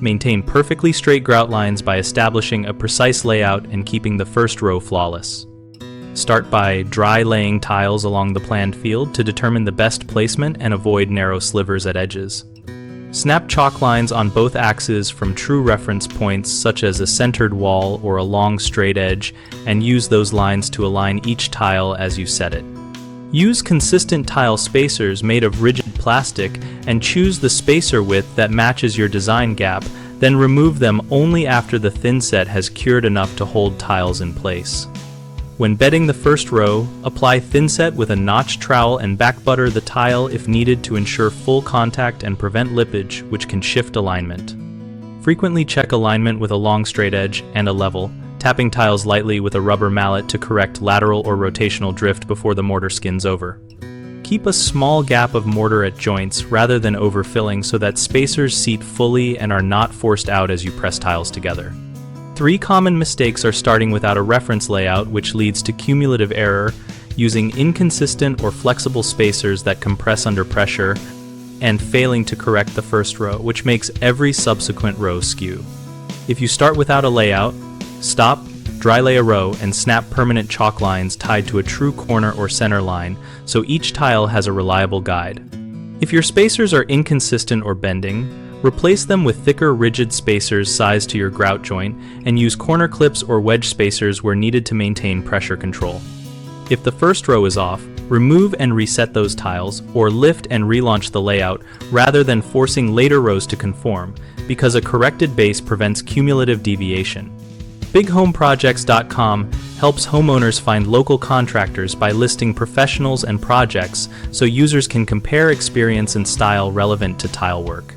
Maintain perfectly straight grout lines by establishing a precise layout and keeping the first row flawless. Start by dry laying tiles along the planned field to determine the best placement and avoid narrow slivers at edges. Snap chalk lines on both axes from true reference points such as a centered wall or a long straight edge, and use those lines to align each tile as you set it. Use consistent tile spacers made of rigid plastic and choose the spacer width that matches your design gap, then remove them only after the thinset has cured enough to hold tiles in place. When bedding the first row, apply thinset with a notch trowel and back butter the tile if needed to ensure full contact and prevent lippage, which can shift alignment. Frequently check alignment with a long straight edge and a level, tapping tiles lightly with a rubber mallet to correct lateral or rotational drift before the mortar skins over. Keep a small gap of mortar at joints rather than overfilling so that spacers seat fully and are not forced out as you press tiles together. 3 common mistakes are starting without a reference layout, which leads to cumulative error, using inconsistent or flexible spacers that compress under pressure, and failing to correct the first row, which makes every subsequent row skew. If you start without a layout, stop, dry lay a row, and snap permanent chalk lines tied to a true corner or center line so each tile has a reliable guide. If your spacers are inconsistent or bending, replace them with thicker rigid spacers sized to your grout joint and use corner clips or wedge spacers where needed to maintain pressure control. If the first row is off, remove and reset those tiles or lift and relaunch the layout rather than forcing later rows to conform, because a corrected base prevents cumulative deviation. BigHomeProjects.com helps homeowners find local contractors by listing professionals and projects so users can compare experience and style relevant to tile work.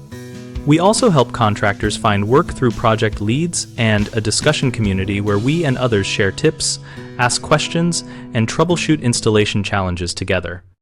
We also help contractors find work through project leads and a discussion community where we and others share tips, ask questions, and troubleshoot installation challenges together.